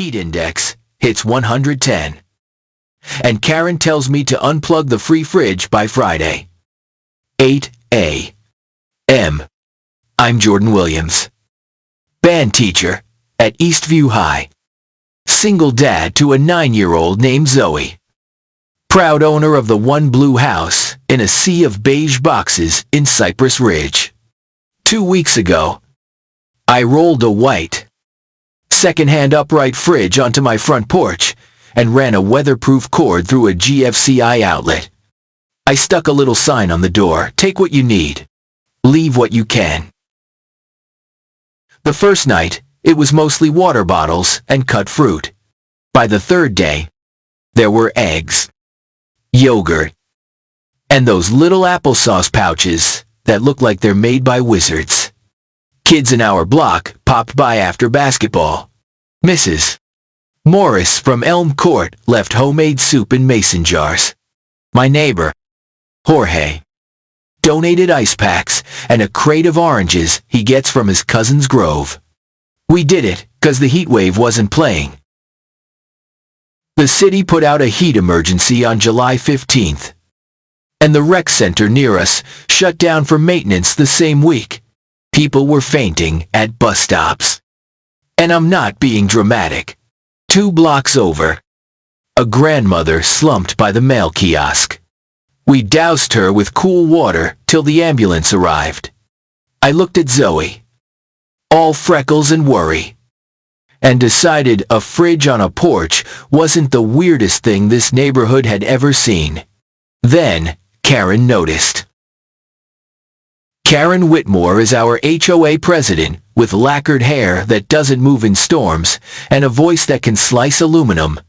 heat index hits 110. And Karen tells me to unplug the free fridge by Friday. 8 a.m. I'm Jordan Williams, band teacher at Eastview High. Single dad to a 9-year-old named Zoe. Proud owner of the one blue house in a sea of beige boxes in Cypress Ridge. 2 weeks ago, I rolled a white, second-hand upright fridge onto my front porch and ran a weatherproof cord through a GFCI outlet. I stuck a little sign on the door, "Take what you need, leave what you can." The first night, it was mostly water bottles and cut fruit. By the third day, there were eggs, yogurt, and those little applesauce pouches that look like they're made by wizards. Kids in our block popped by after basketball. Mrs. Morris from Elm Court left homemade soup in mason jars. My neighbor, Jorge, donated ice packs and a crate of oranges he gets from his cousin's grove. We did it 'cause the heat wave wasn't playing. The city put out a heat emergency on July 15th, and the rec center near us shut down for maintenance the same week. People were fainting at bus stops. And I'm not being dramatic. 2 blocks over, a grandmother slumped by the mail kiosk. We doused her with cool water till the ambulance arrived. I looked at Zoe, all freckles and worry, and decided a fridge on a porch wasn't the weirdest thing this neighborhood had ever seen. Then Karen noticed. Karen Whitmore is our HOA president, with lacquered hair that doesn't move in storms and a voice that can slice aluminum.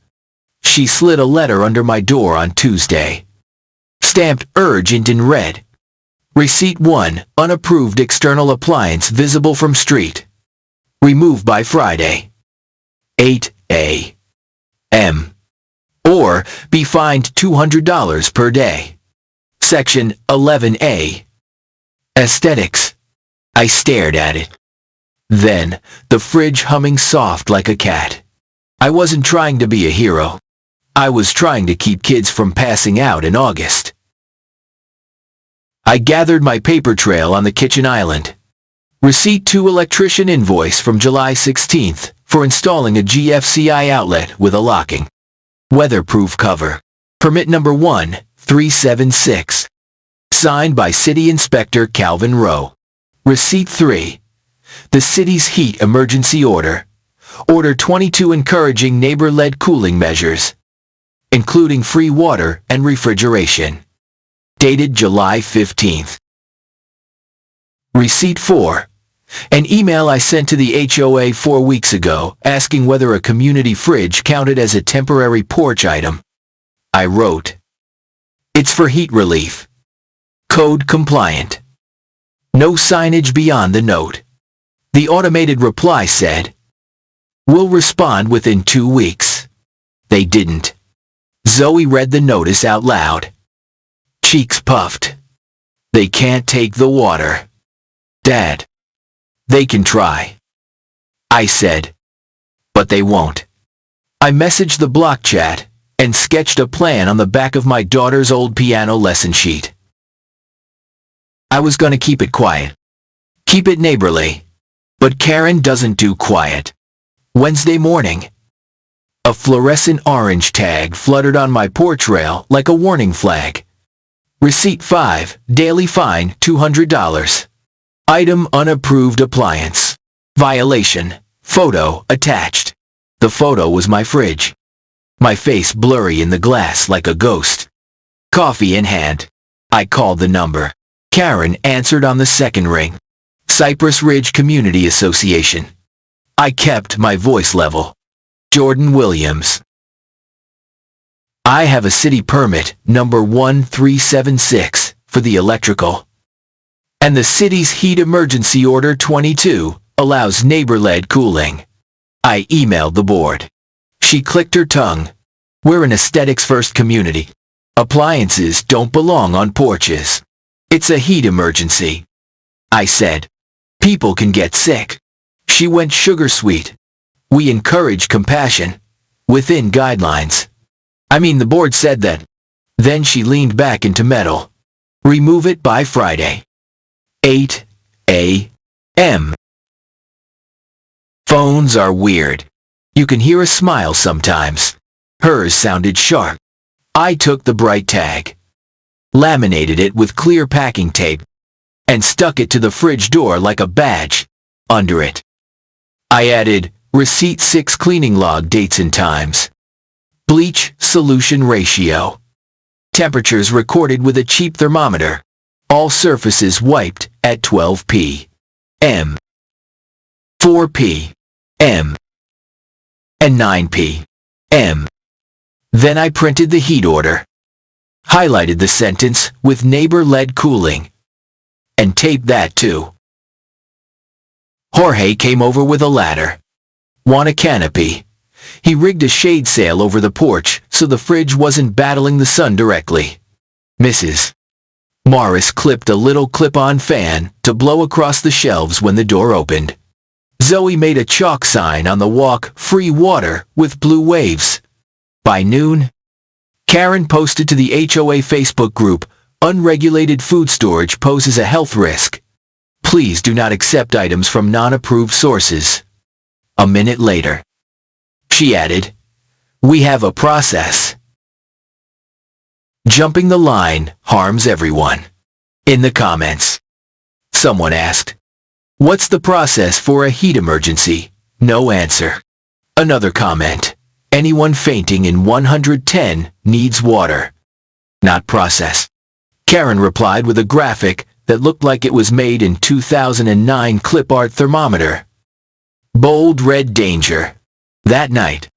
She slid a letter under my door on Tuesday. Stamped urgent in red. Receipt 1, unapproved external appliance visible from street. Remove by Friday, 8 a.m. Or be fined $200 per day. Section 11A. Aesthetics. I stared at it. Then, the fridge humming soft like a cat. I wasn't trying to be a hero. I was trying to keep kids from passing out in August. I gathered my paper trail on the kitchen island. Receipt 2, electrician invoice from July 16th for installing a GFCI outlet with a locking, weatherproof cover. Permit number 1376. Signed by City Inspector Calvin Rowe. Receipt 3. The city's heat emergency order. Order 22 encouraging neighbor-led cooling measures, including free water and refrigeration. Dated July 15th. Receipt 4. An email I sent to the HOA 4 weeks ago asking whether a community fridge counted as a temporary porch item. I wrote, "It's for heat relief. Code compliant." No signage beyond the note. The automated reply said, "We'll respond within 2 weeks." They didn't. Zoe read the notice out loud. Cheeks puffed. "They can't take the water, Dad. They can try." I said, "But they won't." I messaged the block chat and sketched a plan on the back of my daughter's old piano lesson sheet. I was gonna keep it quiet. Keep it neighborly. But Karen doesn't do quiet. Wednesday morning, a fluorescent orange tag fluttered on my porch rail like a warning flag. Receipt 5, daily fine $200. Item unapproved appliance. Violation. Photo attached. The photo was my fridge. My face blurry in the glass like a ghost. Coffee in hand. I called the number. Karen answered on the second ring. Cypress Ridge Community Association. I kept my voice level. Jordan Williams. I have a city permit, number 1376, for the electrical. And the city's heat emergency order 22 allows neighbor-led cooling. I emailed the board. She clicked her tongue. We're an aesthetics-first community. Appliances don't belong on porches. It's a heat emergency. I said, people can get sick. She went sugar sweet. We encourage compassion. Within guidelines. I mean, the board said that. Then she leaned back into metal. Remove it by Friday. 8 a.m. Phones are weird. You can hear a smile sometimes. Hers sounded sharp. I took the bright tag, laminated it with clear packing tape, and stuck it to the fridge door like a badge. Under it, I added receipt 6 cleaning log dates and times. Bleach solution ratio. Temperatures recorded with a cheap thermometer. All surfaces wiped at 12 p.m., 4 p.m., and 9 p.m. Then I printed the heat order, highlighted the sentence with neighbor-led cooling, and taped that too. Jorge came over with a ladder. Want a canopy? He rigged a shade sail over the porch so the fridge wasn't battling the sun directly. Mrs. Morris clipped a little clip-on fan to blow across the shelves when the door opened. Zoe made a chalk sign on the walk, free water with blue waves. By noon, Karen posted to the HOA Facebook group, unregulated food storage poses a health risk. Please do not accept items from non-approved sources. A minute later, she added, we have a process. Jumping the line harms everyone. In the comments, someone asked, what's the process for a heat emergency? No answer. Another comment, anyone fainting in 110 needs water. Not process. Karen replied with a graphic that looked like it was made in 2009 clip art thermometer. Bold red danger. That night,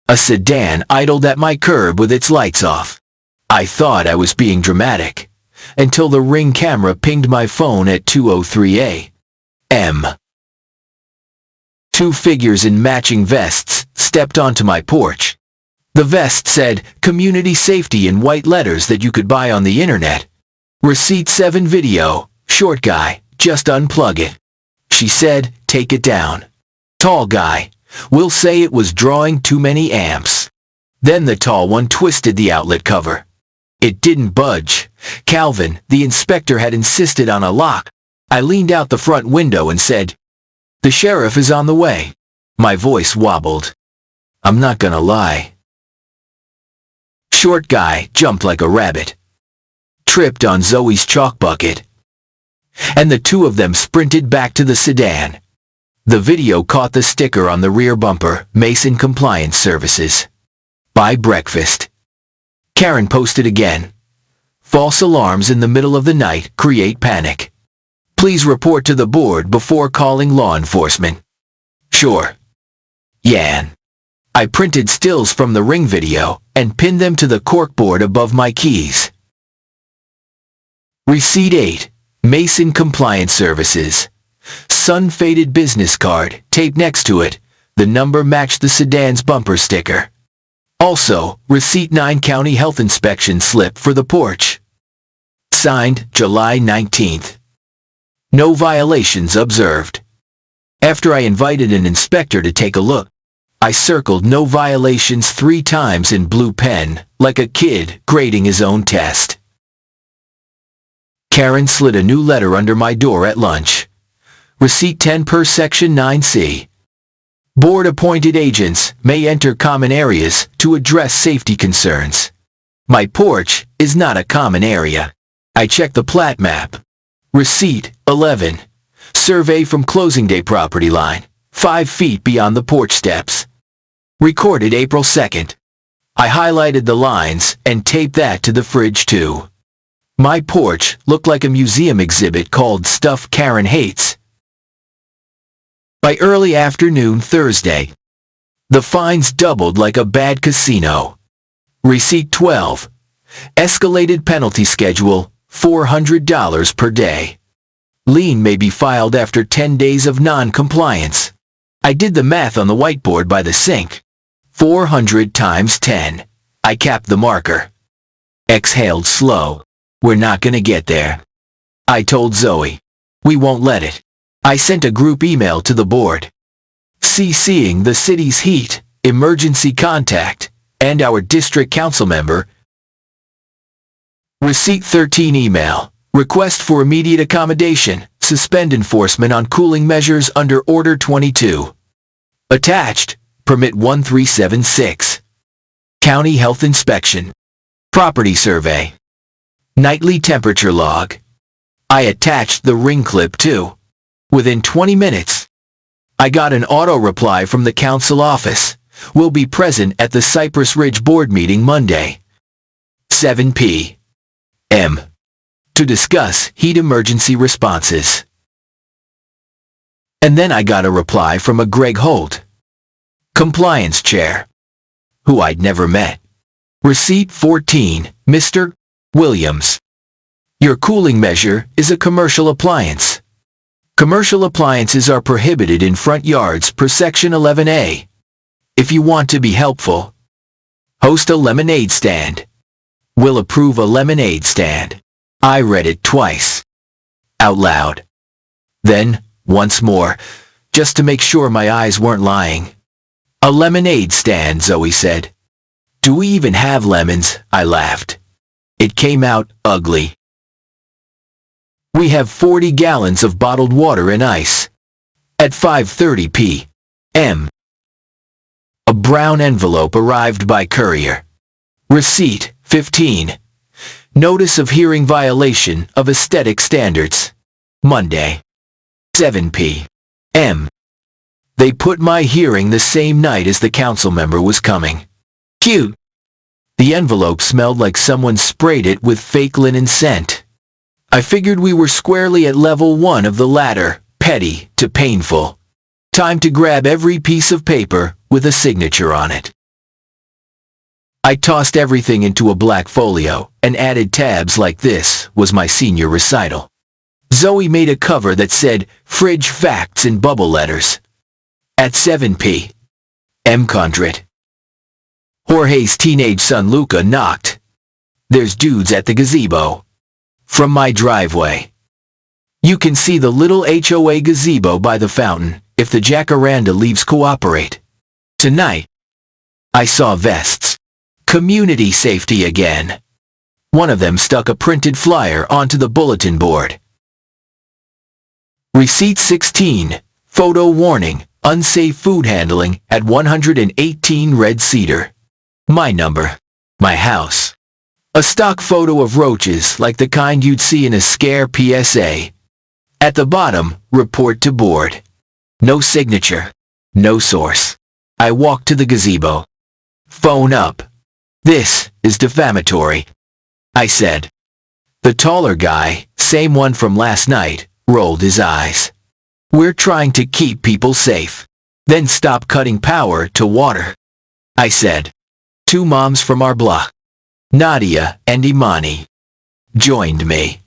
a sedan idled at my curb with its lights off. I thought I was being dramatic, until the Ring camera pinged my phone at 2:03 a.m. 2 figures in matching vests stepped onto my porch. The vest said, community safety in white letters that you could buy on the internet. Receipt 7 video, short guy, just unplug it. She said, take it down. Tall guy, will say it was drawing too many amps. Then the tall one twisted the outlet cover. It didn't budge. Calvin, the inspector, had insisted on a lock. I leaned out the front window and said, the sheriff is on the way. My voice wobbled. I'm not gonna lie. Short guy jumped like a rabbit, tripped on Zoe's chalk bucket, and the 2 of them sprinted back to the sedan. The video caught the sticker on the rear bumper, Mason Compliance Services. By breakfast. Karen posted again. False alarms in the middle of the night create panic. Please report to the board before calling law enforcement. Sure. Yan. I printed stills from the Ring video and pinned them to the corkboard above my keys. Receipt 8. Mason Compliance Services. Sun-faded business card taped next to it. The number matched the sedan's bumper sticker. Also, receipt 9 county health inspection slip for the porch. Signed, July 19th. No violations observed. After I invited an inspector to take a look, I circled no violations 3 times in blue pen, like a kid grading his own test. Karen slid a new letter under my door at lunch. Receipt 10 per Section 9C. Board-appointed agents may enter common areas to address safety concerns. My porch is not a common area. I checked the plat map. Receipt 11. Survey from closing day property line, 5 feet beyond the porch steps. Recorded April 2nd. I highlighted the lines and taped that to the fridge too. My porch looked like a museum exhibit called Stuff Karen Hates. By early afternoon Thursday, the fines doubled like a bad casino. Receipt 12. Escalated penalty schedule, $400 per day. Lien may be filed after 10 days of non-compliance. I did the math on the whiteboard by the sink. 400 times 10. I capped the marker. Exhaled slow. We're not gonna get there. I told Zoe. We won't let it. I sent a group email to the board. CCing the city's heat, emergency contact, and our district council member. Receipt 13 email. Request for immediate accommodation. Suspend enforcement on cooling measures under Order 22. Attached, Permit 1376. County Health Inspection. Property Survey. Nightly Temperature Log. I attached the ring clip too. Within 20 minutes, I got an auto reply from the council office. Will be present at the Cypress Ridge Board meeting Monday, 7 p.m. to discuss heat emergency responses. And then I got a reply from a Greg Holt, compliance chair, who I'd never met. Receipt 14, Mr. Williams. Your cooling measure is a commercial appliance. Commercial appliances are prohibited in front yards per Section 11A. If you want to be helpful, host a lemonade stand. Will approve a lemonade stand. I read it twice, out loud. Then, once more, just to make sure my eyes weren't lying. A lemonade stand, Zoe said. Do we even have lemons? I laughed. It came out ugly. We have 40 gallons of bottled water and ice. At 5:30 p.m. A brown envelope arrived by courier. Receipt 15. Notice of hearing violation of aesthetic standards. Monday, 7 p.m. They put my hearing the same night as the council member was coming. Cute. The envelope smelled like someone sprayed it with fake linen scent. I figured we were squarely at level 1 of the ladder, petty to painful. Time to grab every piece of paper with a signature on it. I tossed everything into a black folio and added tabs like this was my senior recital. Zoe made a cover that said Fridge Facts in bubble letters. At 7 p.m. Condrit. Jorge's teenage son Luca knocked. There's dudes at the gazebo. From my driveway. You can see the little HOA gazebo by the fountain if the jacaranda leaves cooperate. Tonight, I saw vests. Community safety again. One of them stuck a printed flyer onto the bulletin board. Receipt 16. Photo warning. Unsafe food handling at 118 Red Cedar. My number. My house. A stock photo of roaches like the kind you'd see in a scare PSA. At the bottom, report to board. No signature. No source. I walked to the gazebo. Phone up. This is defamatory, I said. The taller guy, same one from last night, rolled his eyes. We're trying to keep people safe. Then stop cutting power to water, I said. 2 moms from our block, Nadia and Imani, joined me.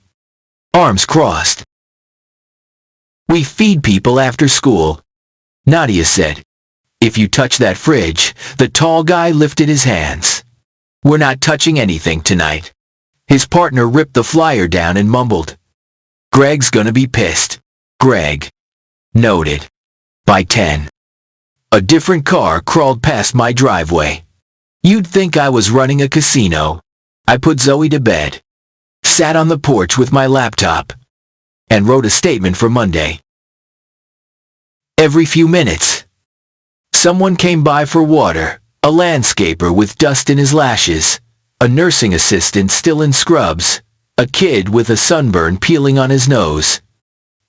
Arms crossed. We feed people after school, Nadia said. If you touch that fridge, the tall guy lifted his hands. We're not touching anything tonight. His partner ripped the flyer down and mumbled. Greg's gonna be pissed. Greg. Noted. By 10. A different car crawled past my driveway. You'd think I was running a casino. I put Zoe to bed, sat on the porch with my laptop, and wrote a statement for Monday. Every few minutes, someone came by for water, a landscaper with dust in his lashes, a nursing assistant still in scrubs, a kid with a sunburn peeling on his nose.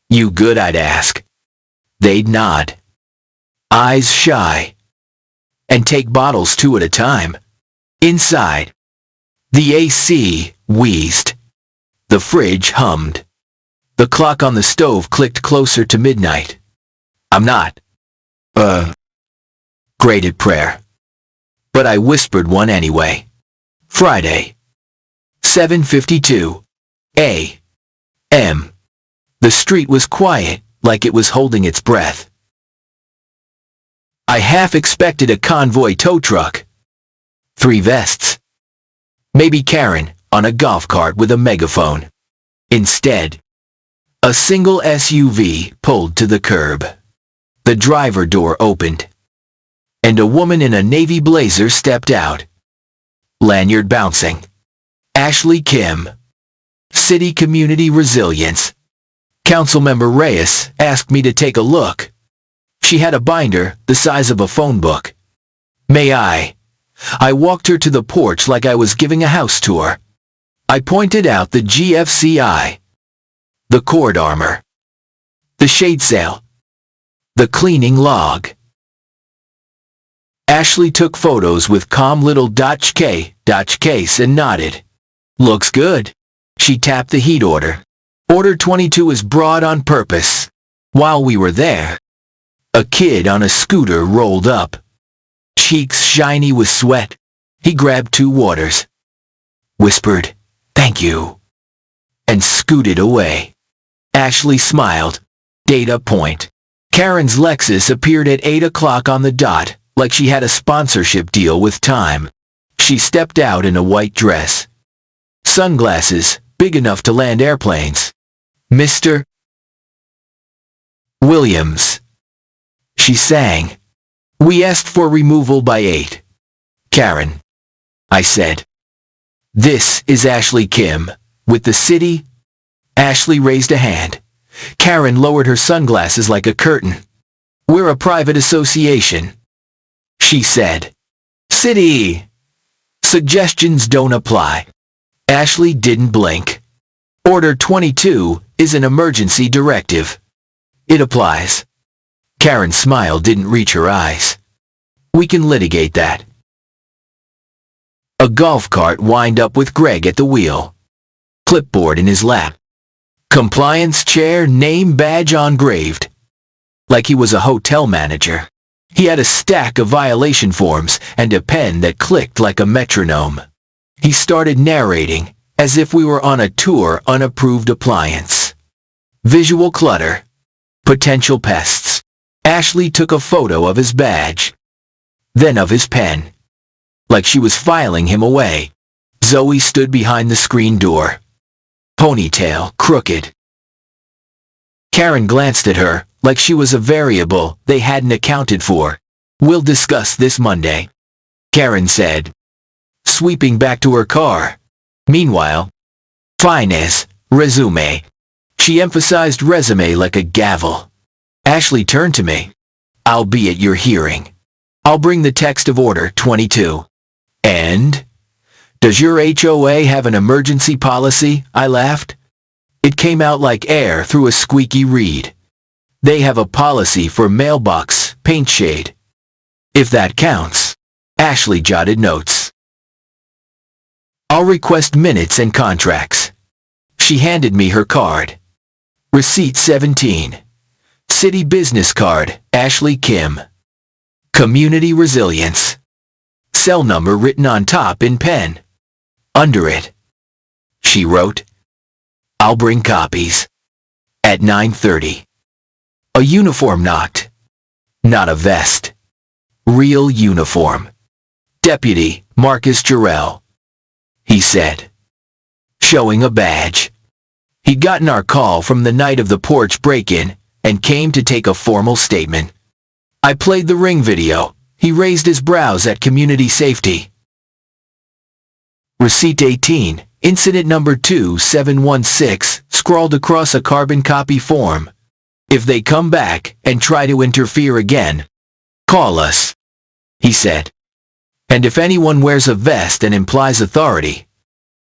You good, I'd ask. They'd nod, eyes shy, and take bottles 2 at a time. Inside, the AC wheezed. The fridge hummed. The clock on the stove clicked closer to midnight. I'm not, great at prayer, but I whispered one anyway. Friday, 7:52 a.m. The street was quiet, like it was holding its breath. I half expected a convoy tow truck. 3 vests. Maybe Karen on a golf cart with a megaphone. Instead, a single SUV pulled to the curb. The driver door opened, and a woman in a navy blazer stepped out. Lanyard bouncing. Ashley Kim. City Community Resilience. Councilmember Reyes asked me to take a look. She had a binder the size of a phone book. May I? I walked her to the porch like I was giving a house tour. I pointed out the GFCI, the cord armor, the shade sail, the cleaning log. Ashley took photos with calm little case and nodded. Looks good. She tapped the heat order. Order 22 is brought on purpose. While we were there, a kid on a scooter rolled up. Cheeks shiny with sweat. He grabbed 2 waters, whispered, "Thank you," and scooted away. Ashley smiled. Data point. Karen's Lexus appeared at 8 o'clock on the dot, like she had a sponsorship deal with Time. She stepped out in a white dress. Sunglasses, big enough to land airplanes. Mr. Williams, she sang. We asked for removal by 8. Karen, I said. This is Ashley Kim, with the city. Ashley raised a hand. Karen lowered her sunglasses like a curtain. We're a private association, she said. City. Suggestions don't apply. Ashley didn't blink. Order 22 is an emergency directive. It applies. Karen's smile didn't reach her eyes. We can litigate that. A golf cart wound up with Greg at the wheel. Clipboard in his lap. Compliance chair, name badge engraved. Like he was a hotel manager. He had a stack of violation forms and a pen that clicked like a metronome. He started narrating, as if we were on a tour unapproved appliance. Visual clutter. Potential pests. Ashley took a photo of his badge. Then of his pen. Like she was filing him away. Zoe stood behind the screen door. Ponytail crooked. Karen glanced at her, like she was a variable they hadn't accounted for. We'll discuss this Monday, Karen said, sweeping back to her car. Meanwhile, finance, resume. She emphasized resume like a gavel. Ashley turned to me. I'll be at your hearing. I'll bring the text of Order 22. And? Does your HOA have an emergency policy? I laughed. It came out like air through a squeaky reed. They have a policy for mailbox paint shade. If that counts. Ashley jotted notes. I'll request minutes and contracts. She handed me her card. Receipt 17. City business card, Ashley Kim. Community Resilience. Cell number written on top in pen. Under it, she wrote, I'll bring copies. At 9:30. A uniform knocked. Not a vest. Real uniform. Deputy Marcus Jarrell, he said, showing a badge. He'd gotten our call from the night of the porch break-in and came to take a formal statement. I played the ring video. He raised his brows at community safety. Receipt 18, incident number 2716, scrawled across a carbon copy form. If they come back and try to interfere again, call us, he said. And if anyone wears a vest and implies authority,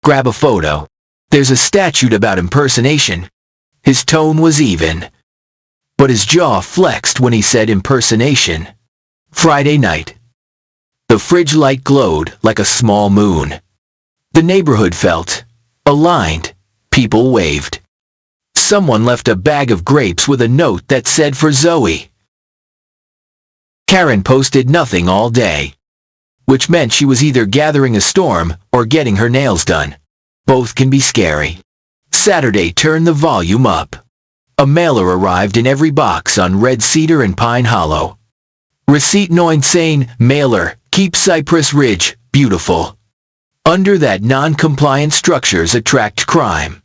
grab a photo. There's a statute about impersonation. His tone was even, but his jaw flexed when he said impersonation. Friday night. The fridge light glowed like a small moon. The neighborhood felt aligned. People waved. Someone left a bag of grapes with a note that said for Zoe. Karen posted nothing all day, which meant she was either gathering a storm or getting her nails done. Both can be scary. Saturday turned the volume up. A mailer arrived in every box on Red Cedar and Pine Hollow. Receipt 9 mailer, keep Cypress Ridge beautiful. Under that non-compliant structures attract crime.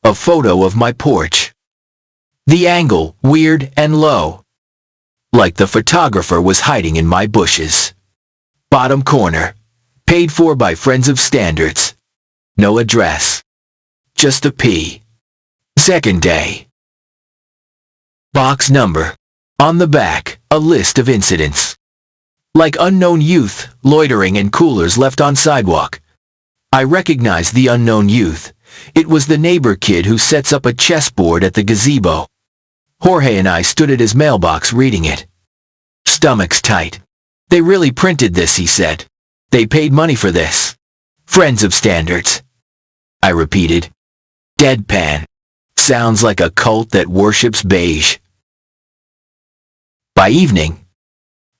A photo of my porch. The angle weird and low. like the photographer was hiding in my bushes. Bottom corner. Paid for by Friends of Standards. No address. Just a P. Second day. Box number. On the back, a list of incidents. Like unknown youth, loitering and coolers left on sidewalk. I recognized the unknown youth. It was the neighbor kid who sets up a chessboard at the gazebo. Jorge and I stood at his mailbox reading it. Stomachs tight. They really printed this, he said. They paid money for this. Friends of Standards. I repeated. Deadpan. Sounds like a cult that worships beige. By evening,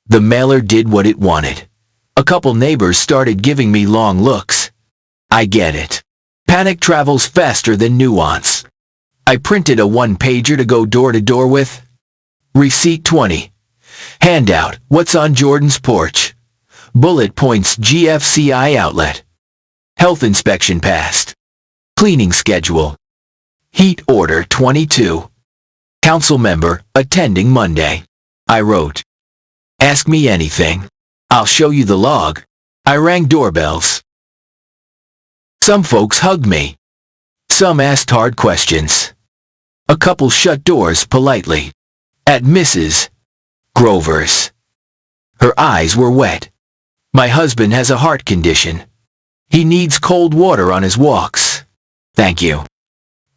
the mailer did what it wanted. A couple neighbors started giving me long looks. I get it. Panic travels faster than nuance. I printed a one-pager to go door to door with. Receipt 20. Handout, what's on Jordan's porch? Bullet points, GFCI outlet. Health inspection passed. Cleaning schedule. Heat order 22. Council member, attending Monday. I wrote. Ask me anything. I'll show you the log. I rang doorbells. Some folks hugged me. Some asked hard questions. A couple shut doors politely. At Mrs. Grover's. Her eyes were wet. My husband has a heart condition. He needs cold water on his walks. Thank you.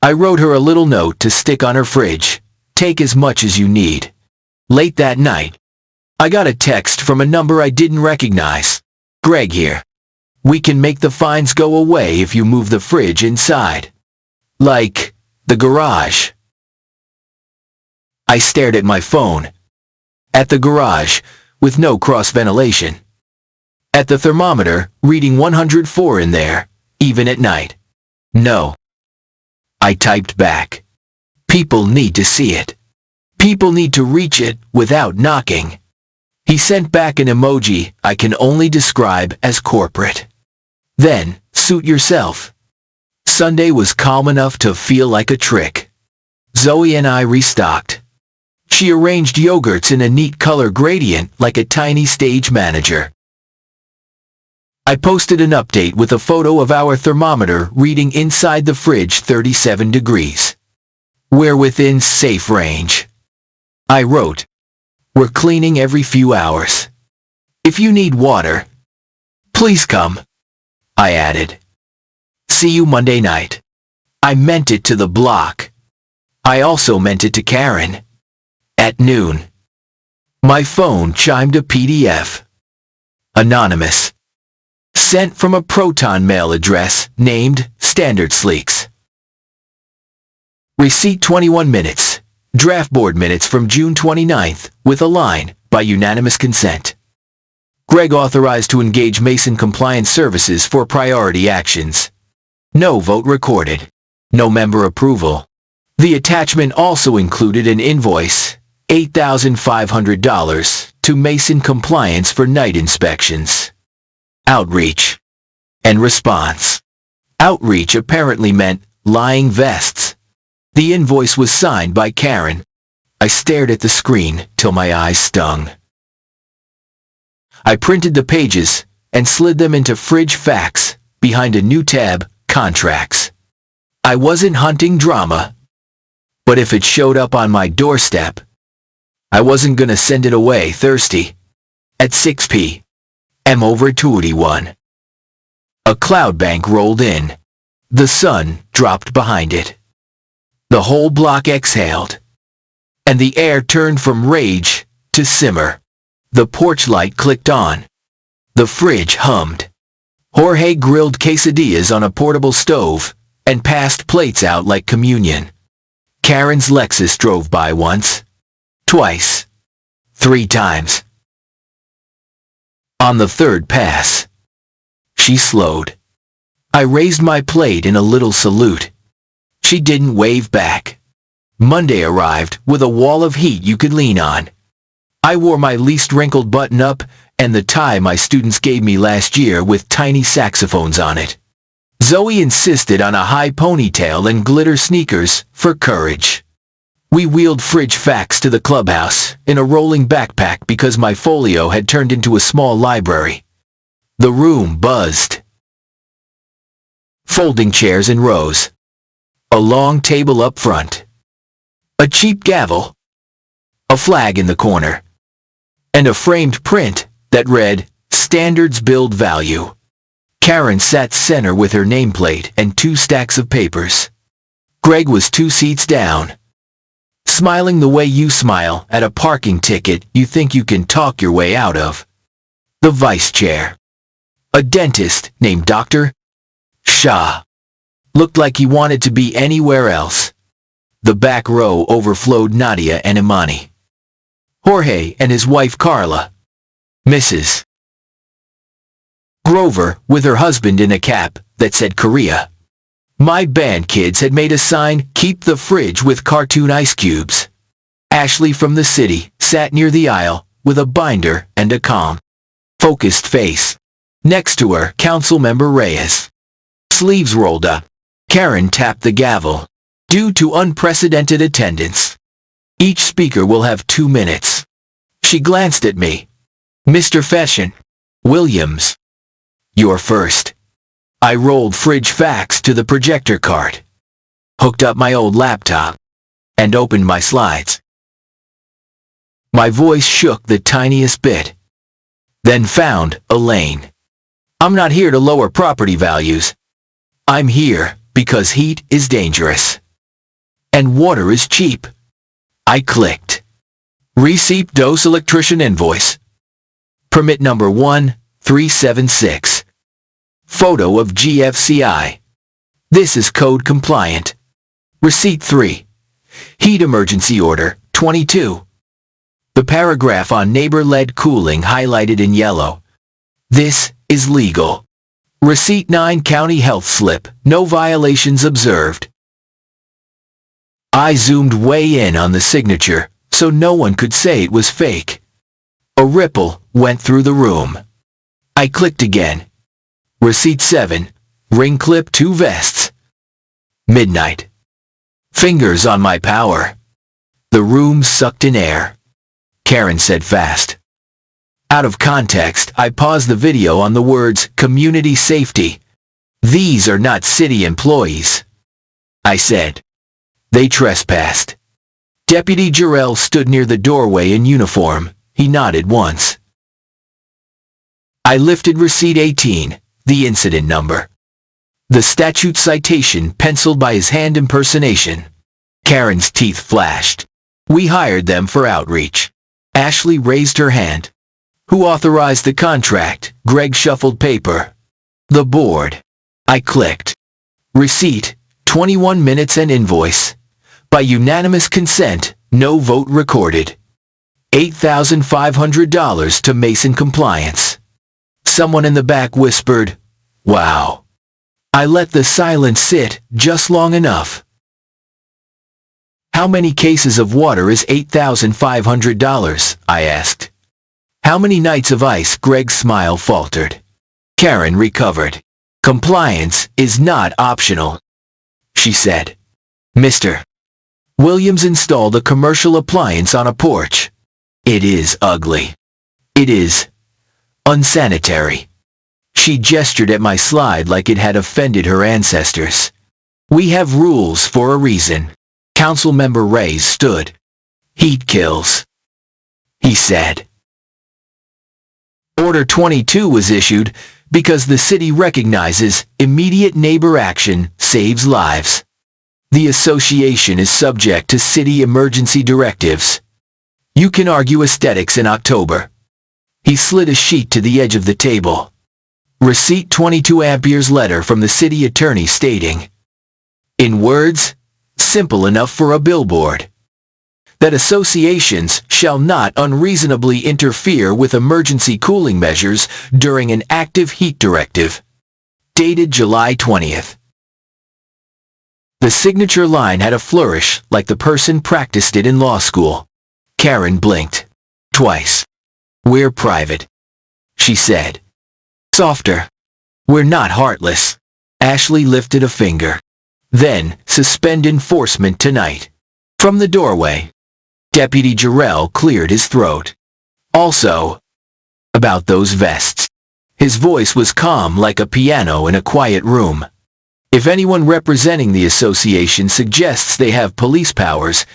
I wrote her a little note to stick on her fridge. Take as much as you need. Late that night, I got a text from a number I didn't recognize. Greg here. We can make the fines go away if you move the fridge inside. Like, the garage. I stared at my phone. At the garage, with no cross-ventilation. At the thermometer, reading 104 in there, even at night. No. I typed back. People need to see it. People need to reach it without knocking. He sent back an emoji I can only describe as corporate. Then, suit yourself. Sunday was calm enough to feel like a trick. Zoe and I restocked. She arranged yogurts in a neat color gradient like a tiny stage manager. I posted an update with a photo of our thermometer reading inside the fridge 37 degrees. We're within safe range. I wrote, we're cleaning every few hours. If you need water, please come. I added. See you Monday night. I meant it to the block. I also meant it to Karen. At noon. My phone chimed a PDF. Anonymous. Sent from a Proton mail address named Standard Sleeks. Receipt 21 minutes. Draft board minutes from June 29th with a line, by unanimous consent. Greg authorized to engage Mason Compliance Services for priority actions. No vote recorded. No member approval. The attachment also included an invoice, $8,500, to Mason Compliance for night inspections. Outreach. And response. Outreach apparently meant lying vests. The invoice was signed by Karen. I stared at the screen till my eyes stung. I printed the pages and slid them into Fridge Fax behind a new tab, Contracts. I wasn't hunting drama, but if it showed up on my doorstep, I wasn't gonna send it away thirsty. At 6 p.m. over 2:1. A cloud bank rolled in. The sun dropped behind it. The whole block exhaled, and the air turned from rage to simmer. The porch light clicked on. The fridge hummed. Jorge grilled quesadillas on a portable stove and passed plates out like communion. Karen's Lexus drove by once, twice, 3 times. On the third pass, she slowed. I raised my plate in a little salute. She didn't wave back. Monday arrived with a wall of heat you could lean on. I wore my least wrinkled button-up and the tie my students gave me last year with tiny saxophones on it. Zoe insisted on a high ponytail and glitter sneakers for courage. We wheeled fridge facts to the clubhouse in a rolling backpack because my folio had turned into a small library. The room buzzed. Folding chairs in rows. A long table up front. A cheap gavel. A flag in the corner. And a framed print that read, Standards Build Value. Karen sat center with her nameplate and 2 stacks of papers. Greg was 2 seats down. Smiling the way you smile at a parking ticket you think you can talk your way out of. The vice chair. A dentist named Dr. Shah. Looked like he wanted to be anywhere else. The back row overflowed Nadia and Imani. Jorge and his wife Carla. Mrs. Grover with her husband in a cap that said Korea. My band kids had made a sign, Keep the fridge with cartoon ice cubes. Ashley from the city sat near the aisle with a binder and a calm, focused face. Next to her, Councilmember Reyes. Sleeves rolled up. Karen tapped the gavel. Due to unprecedented attendance, each speaker will have 2 minutes. She glanced at me. Mr. Fashion. Williams. You're first. I rolled fridge facts to the projector cart, hooked up my old laptop, and opened my slides. My voice shook the tiniest bit. Then found a lane. I'm not here to lower property values. I'm here because heat is dangerous. And water is cheap. I clicked. Receipt dose electrician invoice. Permit number 1376. Photo of GFCI. This is code compliant. Receipt 3. Heat emergency order 22. The paragraph on neighbor-led cooling highlighted in yellow. This is legal. Receipt 9 county health slip. No violations observed. I zoomed way in on the signature so no one could say it was fake. A ripple went through the room. I clicked again. Receipt 7, ring clip 2 vests. Midnight. Fingers on my power. The room sucked in air. Karen said fast. Out of context, I paused the video on the words, community safety. These are not city employees. I said. They trespassed. Deputy Jarrell stood near the doorway in uniform. He nodded once. I lifted receipt 18. The incident number. The statute citation penciled by his hand impersonation. Karen's teeth flashed. We hired them for outreach. Ashley raised her hand. Who authorized the contract? Greg shuffled paper. The board. I clicked. Receipt, 21 minutes and invoice. By unanimous consent, no vote recorded. $8,500 to Mason Compliance. Someone in the back whispered, wow. I let the silence sit just long enough. How many cases of water is $8,500? I asked. How many nights of ice? Greg's smile faltered. Karen recovered. Compliance is not optional, she said. Mr. Williams installed a commercial appliance on a porch. It is ugly. It is unsanitary. She gestured at my slide like it had offended her ancestors. We have rules for a reason. Councilmember Reyes stood. Heat kills, he said. Order 22 was issued because the city recognizes immediate neighbor action saves lives. The association is subject to city emergency directives. You can argue aesthetics in October. He slid a sheet to the edge of the table. Receipt 22 Ampere's letter from the city attorney stating, in words, simple enough for a billboard, that associations shall not unreasonably interfere with emergency cooling measures during an active heat directive. Dated July 20th. The signature line had a flourish like the person practiced it in law school. Karen blinked. Twice. We're private, she said. Softer. We're not heartless. Ashley lifted a finger. Then, suspend enforcement tonight. From the doorway, Deputy Jarrell cleared his throat. Also, about those vests. His voice was calm like a piano in a quiet room. If anyone representing the association suggests they have police powers,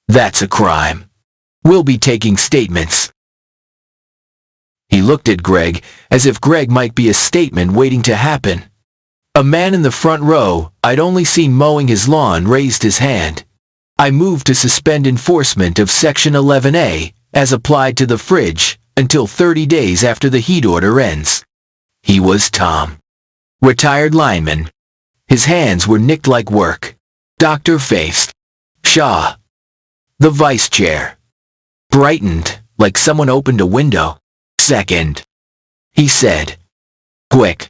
that's a crime. We'll be taking statements. He looked at Greg as if Greg might be a statement waiting to happen. A man in the front row I'd only seen mowing his lawn raised his hand. I moved to suspend enforcement of Section 11A, as applied to the fridge, until 30 days after the heat order ends. He was Tom. Retired lineman. His hands were nicked like work. Dr. Faced. Shaw. The vice chair. Brightened, like someone opened a window. Second. He said. Quick.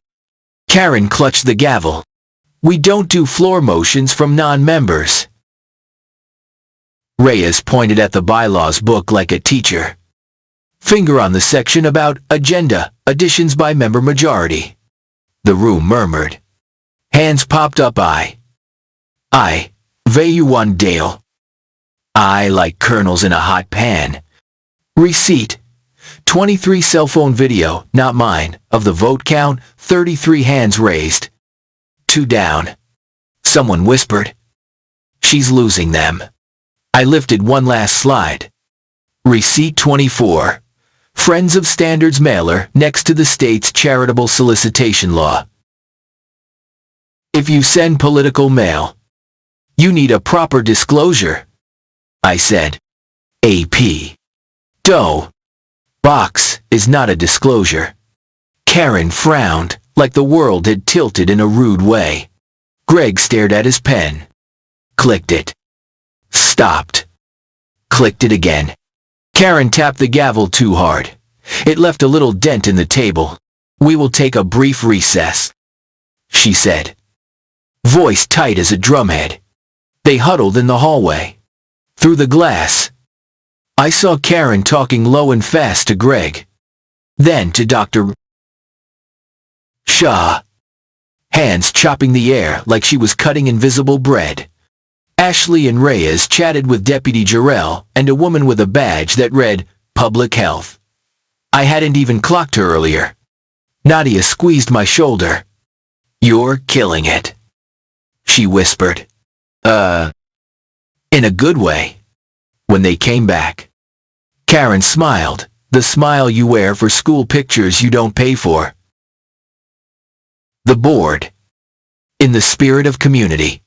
Karen clutched the gavel. We don't do floor motions from non-members. Reyes pointed at the bylaws book like a teacher. Finger on the section about agenda, additions by member majority. The room murmured. Hands popped up. I, Vayuan Dale. I like kernels in a hot pan. Receipt. 23 cell phone video, not mine, of the vote count, 33 hands raised. 2 down. Someone whispered. She's losing them. I lifted one last slide. Receipt 24. Friends of Standards mailer next to the state's charitable solicitation law. If you send political mail, you need a proper disclosure, I said. AP. Doe. Box is not a disclosure. Karen frowned, like the world had tilted in a rude way. Greg stared at his pen. Clicked it. Stopped. Clicked it again. Karen tapped the gavel too hard. It left a little dent in the table. We will take a brief recess, she said. Voice tight as a drumhead. They huddled in the hallway. Through the glass, I saw Karen talking low and fast to Greg. Then to Dr. Shaw. Hands chopping the air like she was cutting invisible bread. Ashley and Reyes chatted with Deputy Jarrell and a woman with a badge that read, Public Health. I hadn't even clocked her earlier. Nadia squeezed my shoulder. You're killing it, she whispered. In a good way. When they came back, Karen smiled, the smile you wear for school pictures you don't pay for. The board, in the spirit of community,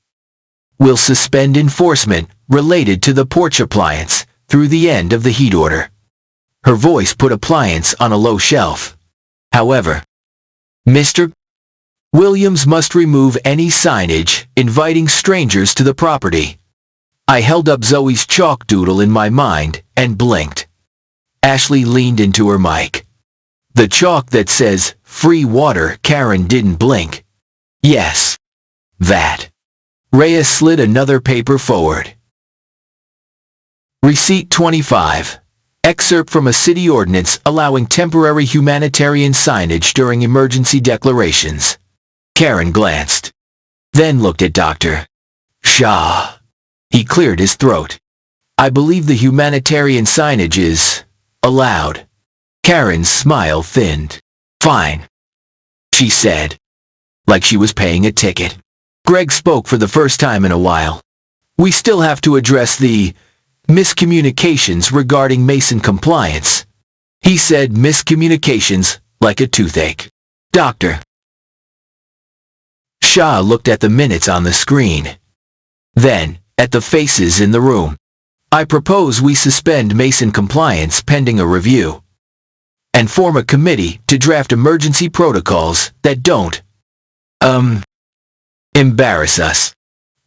will suspend enforcement related to the porch appliance through the end of the heat order. Her voice put appliance on a low shelf. However, Mr. Williams must remove any signage inviting strangers to the property. I held up Zoe's chalk doodle in my mind and blinked. Ashley leaned into her mic. The chalk that says, free water. Karen didn't blink. Yes. That. Reyes slid another paper forward. Receipt 25. Excerpt from a city ordinance allowing temporary humanitarian signage during emergency declarations. Karen glanced. Then looked at Dr. Shaw. He cleared his throat. I believe the humanitarian signage is allowed. Karen's smile thinned. Fine, she said, like she was paying a ticket. Greg spoke for the first time in a while. We still have to address the miscommunications regarding Mason compliance. He said miscommunications like a toothache. Dr. Shaw looked at the minutes on the screen. Then, at the faces in the room. I propose we suspend Mason compliance pending a review. And form a committee to draft emergency protocols that don't, embarrass us.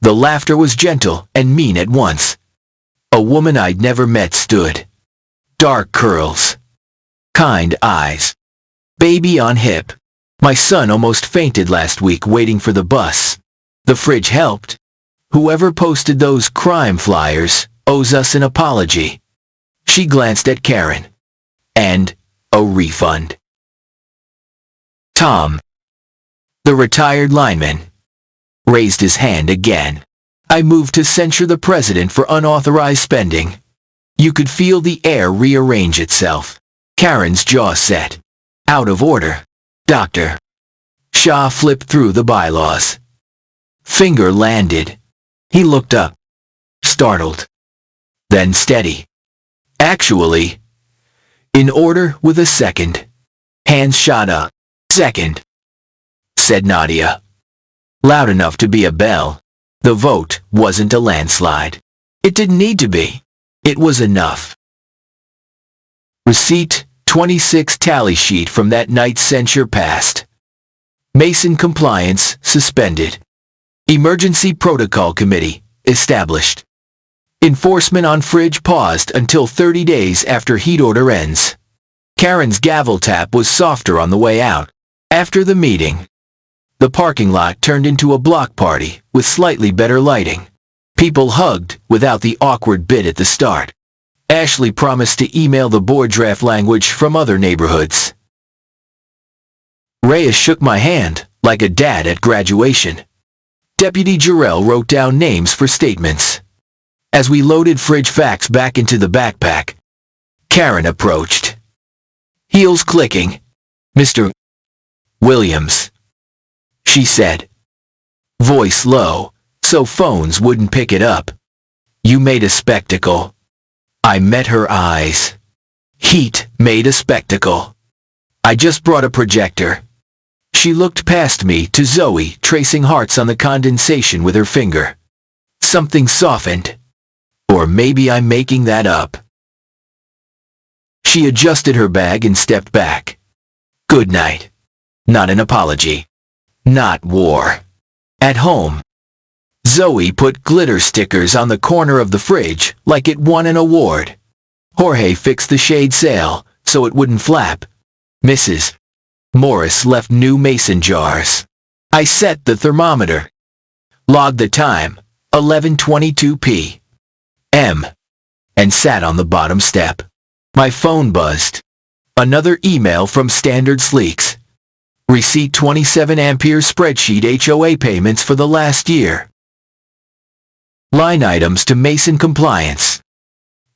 The laughter was gentle and mean at once. A woman I'd never met stood. Dark curls. Kind eyes. Baby on hip. My son almost fainted last week waiting for the bus. The fridge helped. Whoever posted those crime flyers owes us an apology. She glanced at Karen. And a refund. Tom, the retired lineman, raised his hand again. I moved to censure the president for unauthorized spending. You could feel the air rearrange itself. Karen's jaw set. Out of order. Dr. Shah flipped through the bylaws. Finger landed. He looked up. Startled. Then steady. Actually, in order with a second. Hands shot up. Second, said Nadia. Loud enough to be a bell. The vote wasn't a landslide. It didn't need to be. It was enough. Receipt 26 tally sheet from that night's censure passed. Mason compliance suspended. Emergency Protocol Committee established. Enforcement on fridge paused until 30 days after heat order ends. Karen's gavel tap was softer on the way out. After the meeting, the parking lot turned into a block party with slightly better lighting. People hugged without the awkward bit at the start. Ashley promised to email the board draft language from other neighborhoods. Reyes shook my hand like a dad at graduation. Deputy Jarrell wrote down names for statements. As we loaded fridge facts back into the backpack, Karen approached. Heels clicking. Mr. Williams, she said. Voice low, so phones wouldn't pick it up. You made a spectacle. I met her eyes. Heat made a spectacle. I just brought a projector. She looked past me to Zoe, tracing hearts on the condensation with her finger. Something softened. Or maybe I'm making that up. She adjusted her bag and stepped back. Good night. Not an apology. Not war. At home. Zoe put glitter stickers on the corner of the fridge like it won an award. Jorge fixed the shade sail so it wouldn't flap. Mrs. Morris left new mason jars. I set the thermometer. Logged the time, 11:22 p.m. and sat on the bottom step. My phone buzzed. Another email from Standard Sleeks. Receipt 27 ampere spreadsheet HOA payments for the last year. Line items to Mason compliance.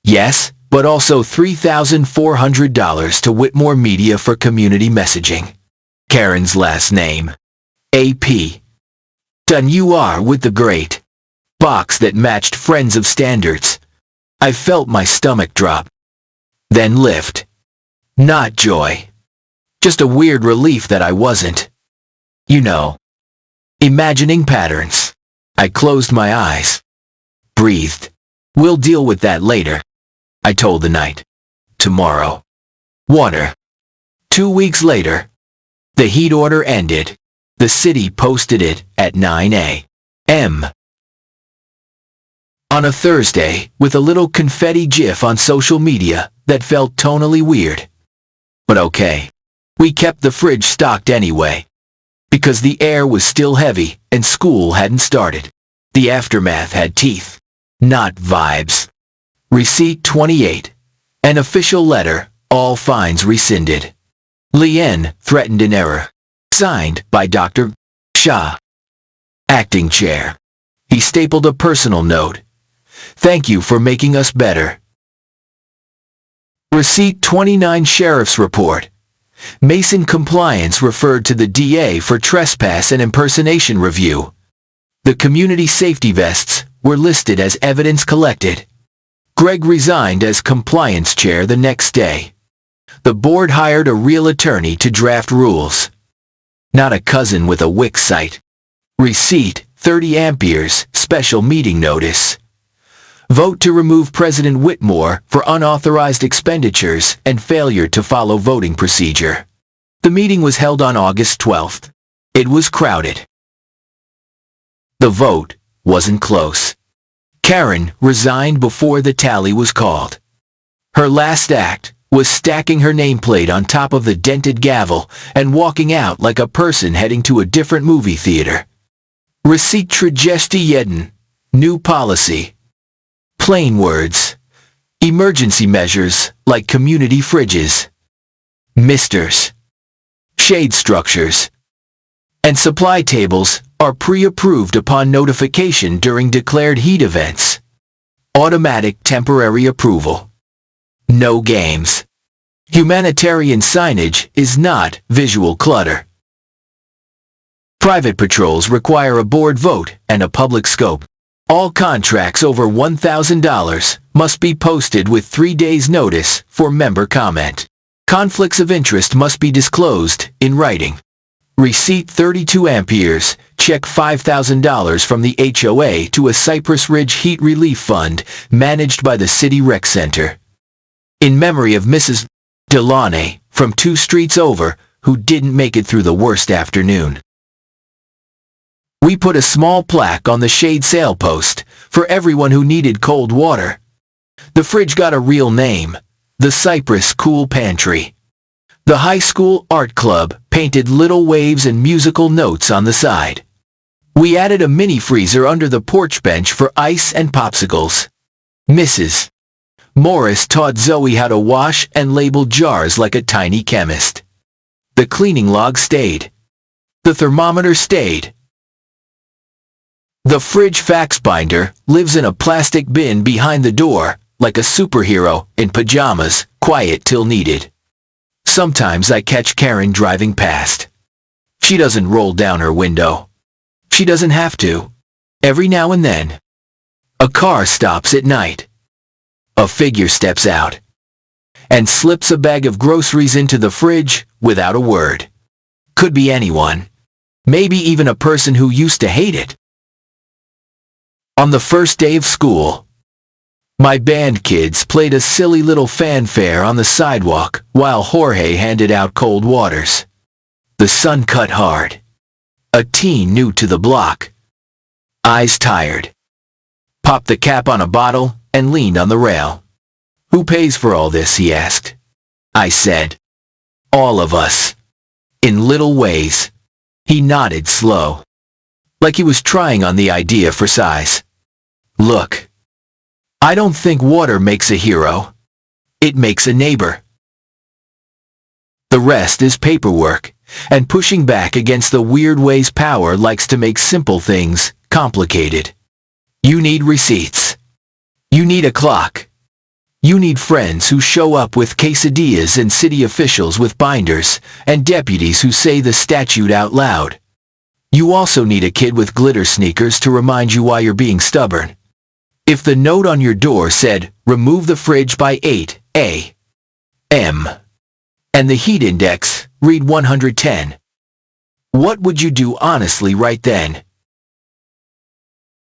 Yes, but also $3,400 to Whitmore Media for community messaging. Karen's last name. AP. Done you are with the great. Box that matched Friends of Standards. I felt my stomach drop. Then lift. Not joy. Just a weird relief that I wasn't. You know. Imagining patterns. I closed my eyes. Breathed. We'll deal with that later. I told the night. Tomorrow. Water. 2 weeks later. The heat order ended. The city posted it at 9 a.m. on a Thursday with a little confetti gif on social media that felt tonally weird. But okay. We kept the fridge stocked anyway. Because the air was still heavy and school hadn't started. The aftermath had teeth, not vibes. Receipt 28. An official letter, all fines rescinded. Lien threatened in error. Signed by Dr. Shah. Acting chair. He stapled a personal note. Thank you for making us better. Receipt 29 Sheriff's Report. Mason compliance referred to the DA for trespass and impersonation review. The community safety vests were listed as evidence collected. Greg resigned as compliance chair the next day. The board hired a real attorney to draft rules. Not a cousin with a Wix site. Receipt 30 amperes, special meeting notice. Vote to remove President Whitmore for unauthorized expenditures and failure to follow voting procedure. The meeting was held on August 12th. It was crowded. The vote wasn't close. Karen resigned before the tally was called. Her last act was stacking her nameplate on top of the dented gavel and walking out like a person heading to a different movie theater. Receipt 31. New policy. Plain words. Emergency measures like community fridges, misters, shade structures, and supply tables are pre-approved upon notification during declared heat events. Automatic temporary approval. No games. Humanitarian signage is not visual clutter. Private patrols require a board vote and a public scope. All contracts over $1,000 must be posted with 3 days' notice for member comment. Conflicts of interest must be disclosed in writing. Receipt 32 amperes, check $5,000 from the HOA to a Cypress Ridge Heat Relief Fund managed by the City Rec Center. In memory of Mrs. Delaunay from 2 streets over who didn't make it through the worst afternoon. We put a small plaque on the shade sail post for everyone who needed cold water. The fridge got a real name, the Cypress Cool Pantry. The high school art club painted little waves and musical notes on the side. We added a mini freezer under the porch bench for ice and popsicles. Mrs. Morris taught Zoe how to wash and label jars like a tiny chemist. The cleaning log stayed. The thermometer stayed. The fridge fax binder lives in a plastic bin behind the door, like a superhero in pajamas, quiet till needed. Sometimes I catch Karen driving past. She doesn't roll down her window. She doesn't have to. Every now and then. A car stops at night. A figure steps out and slips a bag of groceries into the fridge without a word. Could be anyone. Maybe even a person who used to hate it. On the first day of school, my band kids played a silly little fanfare on the sidewalk while Jorge handed out cold waters. The sun cut hard. A teen new to the block. Eyes tired. Popped the cap on a bottle and leaned on the rail. "Who pays for all this?" he asked. I said, "All of us. In little ways." He nodded slow, like he was trying on the idea for size. "Look, I don't think water makes a hero. It makes a neighbor." The rest is paperwork, and pushing back against the weird ways power likes to make simple things complicated. You need receipts. You need a clock. You need friends who show up with quesadillas and city officials with binders, and deputies who say the statute out loud. You also need a kid with glitter sneakers to remind you why you're being stubborn. If the note on your door said, "Remove the fridge by 8 a.m." and the heat index read 110, what would you do honestly right then?